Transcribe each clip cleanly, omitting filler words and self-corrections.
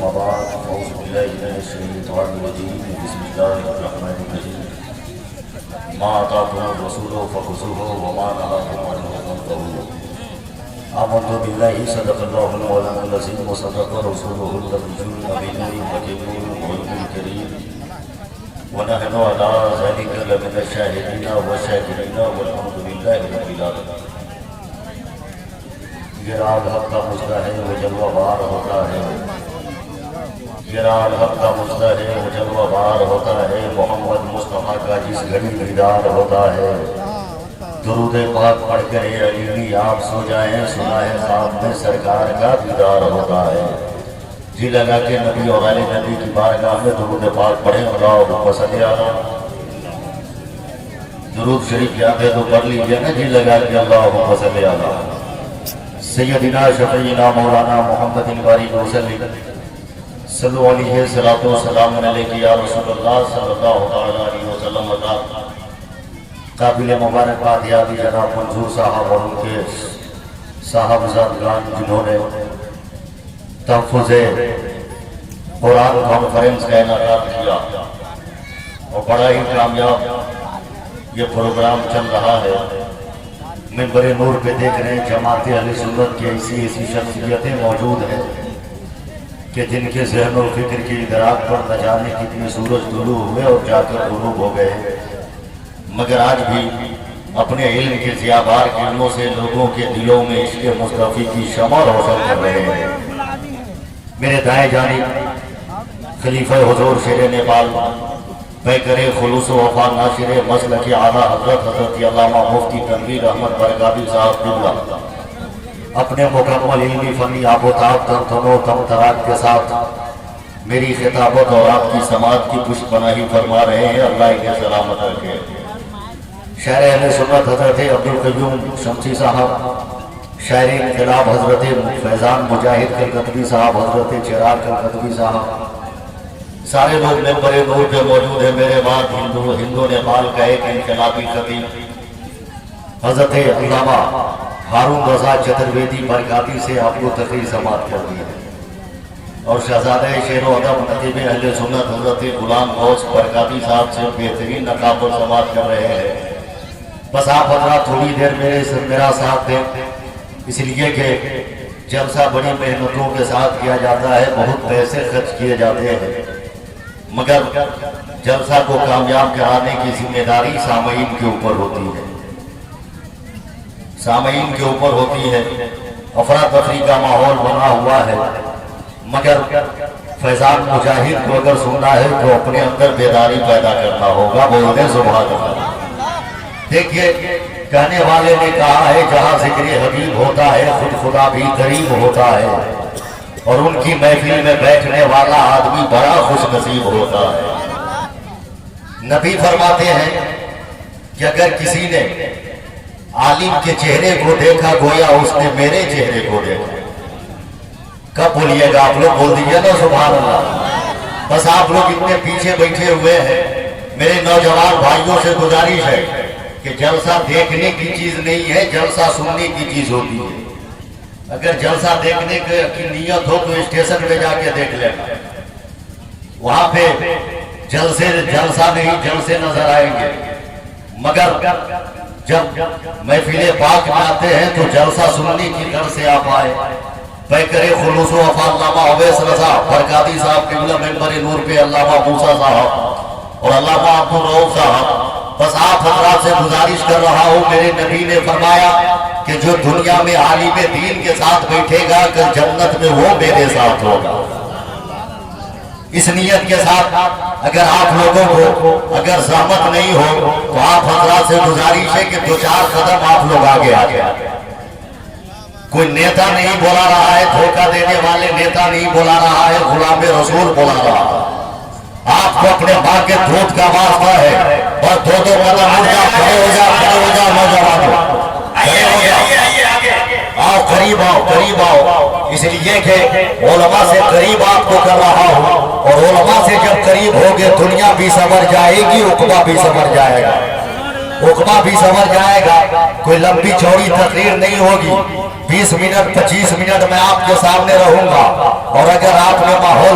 أما بعد أعوذ بالله من الشيطان الرجيم بسم الله الرحمن الرحيم ما آتاكم الرسول فخذوه وما نهاكم عنه فانتهوا آمنت بالله صدق الله مولانا العظيم وصدق رسوله النبي الأمين الحكيم المؤمن الكريم ونحن على ذلك لمن الشاهدين والشاكرين والحمد لله رب العالمين. گرال حق کا مجدہ ہے وہ جلوہ بار ہوتا ہے، گرال حق کا مجدہ ہے وہ جلوہ بار ہوتا ہے، محمد مصطفیٰ کا جس گھڑی دیدار ہوتا ہے. درود پاک پڑھ کر علی آپ سو جائیں، سنائے خواب میں سرکار کا دیدار ہوتا ہے. جی لگا کہ نبی اور علی نبی کی بارگاہ میں درود پاک پڑھیں. اللہم صلی علی درود شریف یاد ہے تو پڑھ لیجئے نا. جی لگا کہ اللہم صلی علی سیدنا شفیعنا مولانا محمد بارک وسلم صلو علیہ الصلوۃ والسلام علیہ یا رسول اللہ صلی اللہ علیہ وسلم. قابل مبارکباد یادی جناب منظور صاحب اور ان کے صاحبزادگان جنہوں نے تحفظ قرآن کانفرنس کا انعقاد کیا اور بڑا ہی کامیاب یہ پروگرام چل رہا ہے. منبر نور پہ دیکھ رہے ہیں جماعت اہل سنت کی ایسی شخصیتیں موجود ہیں کہ جن کے ذہن و فکر کی ادراک پر نہ جانے کتنے سورج طلوع ہوئے اور جا کر غروب ہو گئے، مگر آج بھی اپنے علم کے ضیابار کرنوں سے لوگوں کے دلوں میں عشق مصطفی کی شمع روشن کر رہے ہیں. میرے دائیں جانب خلیفہ حضور شیر نیپال پیکر خلوص و وفا ناشر مسلک اعلیٰ حضرت علامہ مفتی تنویر احمد برکاتی صاحب قبلہ اپنے مکمل علمی فنی آب و تاب تمتن و تمتراک کے ساتھ میری خطابت اور آپ کی سماعت کی پشت پناہی فرما رہے ہیں. اللہ انہیں سلامت رکھے. شاعر اہل سنت حضرت عبدالقیوم شمسی صاحب، شاعر انقلاب حضرت فیضان مجاہد کلکتوی صاحب، حضرت چراغ کلکتوی صاحب، سارے لوگ منبر نور پہ موجود ہیں. میرے بعد ہندو نیپال کا ایک انقلابی خطیب حضرت علامہ ہارون رضا چترویدی برکاتی سے آپ کو تقریر سماعت کر دی ہے، اور شہزادہ شعر و ادب نقیب اہل سنت حضرت غلام غوث برکاتی صاحب سے بہترین نقاب پر سماعت کر رہے ہیں. بس آپ حضرات تھوڑی دیر میرا ساتھ دیں، اس لیے کہ جلسہ بڑی محنتوں کے ساتھ کیا جاتا ہے، بہت پیسے خرچ کیے جاتے ہیں، مگر جلسہ کو کامیاب کرانے کی ذمہ داری سامعین کے اوپر ہوتی ہے. سامعین کے اوپر ہوتی ہے. افراتفری کا ماحول بنا ہوا ہے، مگر فیضان مجاہد کو اگر سننا ہے تو اپنے اندر بیداری پیدا کرنا ہوگا. بولنے سبحان اللہ. دیکھیے کہنے والے نے کہا ہے جہاں ذکر حبیب ہوتا ہے خود خدا بھی قریب ہوتا ہے، اور ان کی محفل میں بیٹھنے والا آدمی بڑا خوش نصیب ہوتا ہے. نبی فرماتے ہیں کہ اگر کسی نے عالم کے چہرے کو دیکھا گویا اس نے میرے چہرے کو دیکھا. کب بولیے گا آپ لوگ؟ بول دیجیے نا سبحان اللہ. بس آپ لوگ اتنے پیچھے بیٹھے ہوئے ہیں. میرے نوجوان بھائیوں سے گزارش ہے کہ جلسہ دیکھنے کی چیز نہیں ہے، جلسہ سننے کی چیز ہوتی ہے. اگر جلسہ دیکھنے کی نیت ہو تو اسٹیشن پہ جا کے دیکھ لینا، وہاں پہ جلسہ نہیں جلسے نظر آئیں گے. مگر جب محفل پاک میں آتے ہیں تو جلسہ سننے کی طرح سے آپ آئے. پیکر خلوص و وفا علامہ اویس رضا برکاتی صاحب قبلہ منبر نور پہ علامہ موسیٰ صاحب اور علامہ عبدالرؤوف صاحب. بس آپ حضرات سے گزارش کر رہا ہوں، میرے نبی نے فرمایا کہ جو دنیا میں عالم دین کے ساتھ بیٹھے گا کل جنت میں وہ میرے ساتھ ہوگا. اس نیت کے ساتھ اگر آپ لوگوں کو اگر زحمت نہیں ہو تو آپ حضرات سے گزارش ہے کہ 2-4 قدم آپ لوگ آگے آ جائیں. کوئی نیتا نہیں بولا رہا ہے، دھوکہ دینے والے نیتا نہیں بولا رہا ہے، غلام رسول بولا رہا ہے. آپ کو اپنے ماں کے دودھ کا واسطہ ہے، اور 2 قدم کھڑے ہو جا نوجوان، آؤ قریب آؤ. اس لیے کہ علماء سے قریب آپ کو کر رہا ہوں، اور علماء سے جب قریب ہوگے دنیا بھی سنور جائے گی، عقبہ بھی سنور جائے گا. عقبہ بھی سنور جائے گا. کوئی لمبی چوڑی تقریر نہیں ہوگی، 20 منٹ 25 منٹ میں آپ کے سامنے رہوں گا، اور اگر آپ نے ماحول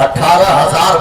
18,000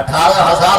18,000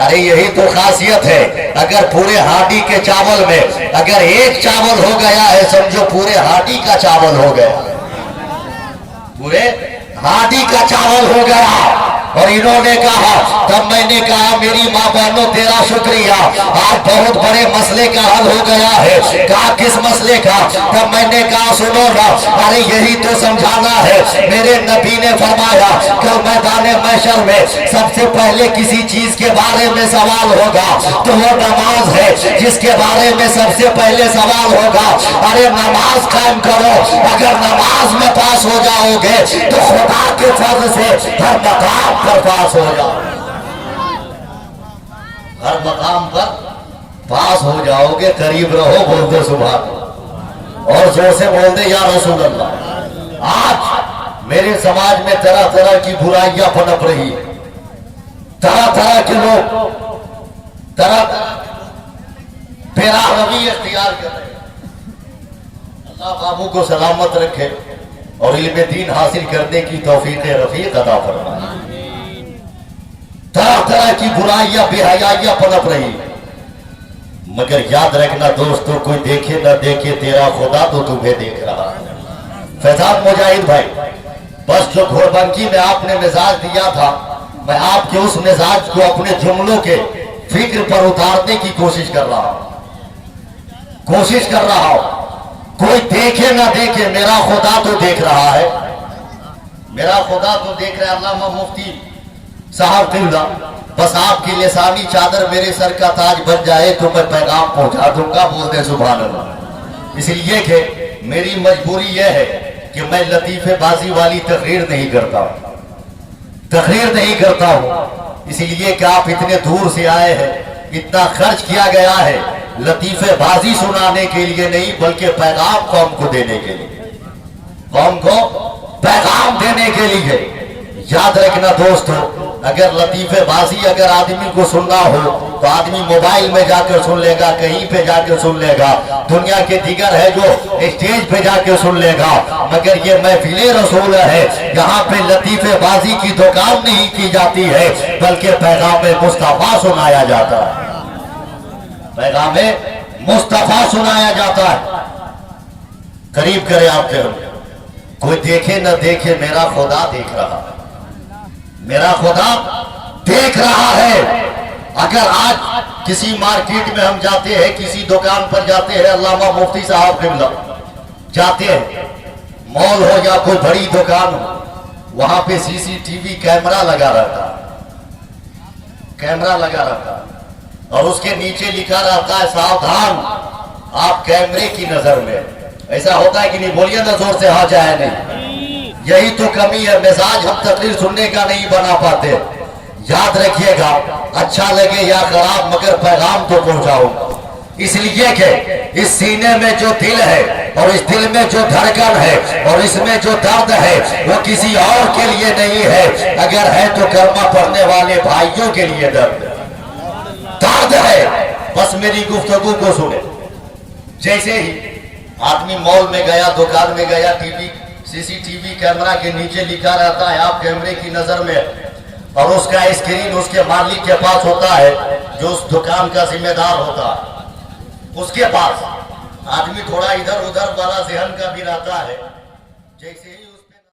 ارے یہی تو خاصیت ہے، اگر پورے ہانڈی کے چاول میں اگر ایک چاول ہو گیا ہے سمجھو پورے ہانڈی کا چاول ہو گیا، پورے ہانڈی کا چاول ہو گیا۔ اور انہوں نے کہا، تب میں نے کہا میری ماں بہنوں تیرا شکریہ، آج بہت بڑے مسئلے کا حل ہو گیا ہے۔ کہا کس مسئلے کا؟ تب میں نے کہا سنو نا، ارے یہی تو سمجھانا ہے، میرے نبی نے فرمایا کل میدان محشر میں سب سے پہلے کسی چیز کے بارے میں سوال ہوگا تو وہ نماز ہے، جس کے بارے میں سب سے پہلے سوال ہوگا۔ ارے نماز قائم کرو، اگر نماز میں پاس ہو جاؤ گے تو خدا کے فضل سے ہر مقام پر پاس ہو جاؤ، ہر مقام پر پاس ہو جاؤ گے۔ قریب رہو، بول دے سبحان اللہ، اور زور سے بول دے یا رسول اللہ۔ آج میرے سماج میں طرح طرح کی برائیاں پنپ رہی ہیں، طرح طرح کے لوگ طرح پیرا روی اختیار کر رہے ہیں۔ اللہ بابو کو سلامت رکھے اور علم دین حاصل کرنے کی توفیق رفیق عطا فرمائے۔ طرح طرح کی برائیاں بے حیائیاں پنپ رہی، مگر یاد رکھنا دوستو، کوئی دیکھے نہ دیکھے تیرا خدا تو تمہیں دیکھ رہا ہے۔ فیضان مجاہد بھائی، بس جو گھوڑبنکی میں آپ نے مزاج دیا تھا، میں آپ کے اس مزاج کو اپنے جملوں کے فکر پر اتارنے کی کوشش کر رہا ہوں، کوئی دیکھے نہ دیکھے میرا خدا تو دیکھ رہا ہے، میرا خدا تو دیکھ رہا ہے۔ علامہ مفتی صاحب قبلہ، بس آپ کی لسانی چادر میرے سر کا تاج بن جائے تو میں پیغام پہنچا دوں گا، بول دے سبحان اللہ۔ اس لیے کہ میری مجبوری یہ ہے کہ میں لطیفے بازی والی تقریر نہیں کرتا ہوں، اس لیے کہ آپ اتنے دور سے آئے ہیں، اتنا خرچ کیا گیا ہے لطیفے بازی سنانے کے لیے نہیں، بلکہ پیغام قوم کو دینے کے لیے، قوم کو پیغام دینے کے لیے۔ یاد رکھنا دوستو، اگر لطیفے بازی اگر آدمی کو سننا ہو تو آدمی موبائل میں جا کر سن لے گا، کہیں پہ جا کر سن لے گا، دنیا کے دیگر ہے جو اسٹیج پہ جا کے سن لے گا، مگر یہ محفل رسول ہے، یہاں پہ لطیفے بازی کی دکان نہیں کی جاتی ہے، بلکہ پیغام مصطفیٰ سنایا جاتا ہے، پیغام مصطفیٰ سنایا جاتا ہے۔ قریب کرے آپ کے، کوئی دیکھے نہ دیکھے میرا خدا دیکھ رہا ہے، میرا خدا دیکھ رہا ہے۔ اگر آج کسی مارکیٹ میں ہم جاتے ہیں، کسی دکان پر جاتے ہیں، علامہ مفتی صاحب قبلہ جاتے ہیں، مال ہو یا کوئی بڑی دکان ہو، وہاں پہ سی سی ٹی وی کیمرہ لگا رہتا ہے اور اس کے نیچے لکھا رہتا ہے ساودھان آپ کیمرے کی نظر میں۔ ایسا ہوتا ہے کہ نہیں؟ بولیے نا زور سے، ہاں جائے نہیں؟ یہی تو کمی ہے، مزاج ہم تقریر سننے کا نہیں بنا پاتے۔ یاد رکھیے گا، اچھا لگے یا خراب مگر پیغام تو پہنچاؤ، اس لیے کہ اس سینے میں جو دل ہے اور اس دل میں جو دھڑکن ہے اور اس میں جو درد ہے وہ کسی اور کے لیے نہیں ہے، اگر ہے تو کلمہ پڑھنے والے بھائیوں کے لیے درد ہے۔ بس میری گفتگو کو سنے، جیسے ہی آدمی مال میں گیا، دکان میں گیا، ٹی وی سی سی ٹی وی کیمرہ کے نیچے لکھا رہتا ہے آپ کیمرے کی نظر میں، اور اس کا اسکرین اس کے مالک کے پاس ہوتا ہے جو اس دکان کا ذمہ دار ہوتا ہے، اس کے پاس آدمی تھوڑا ادھر ادھر والا ذہن کا بھی رہتا ہے، جیسے ہی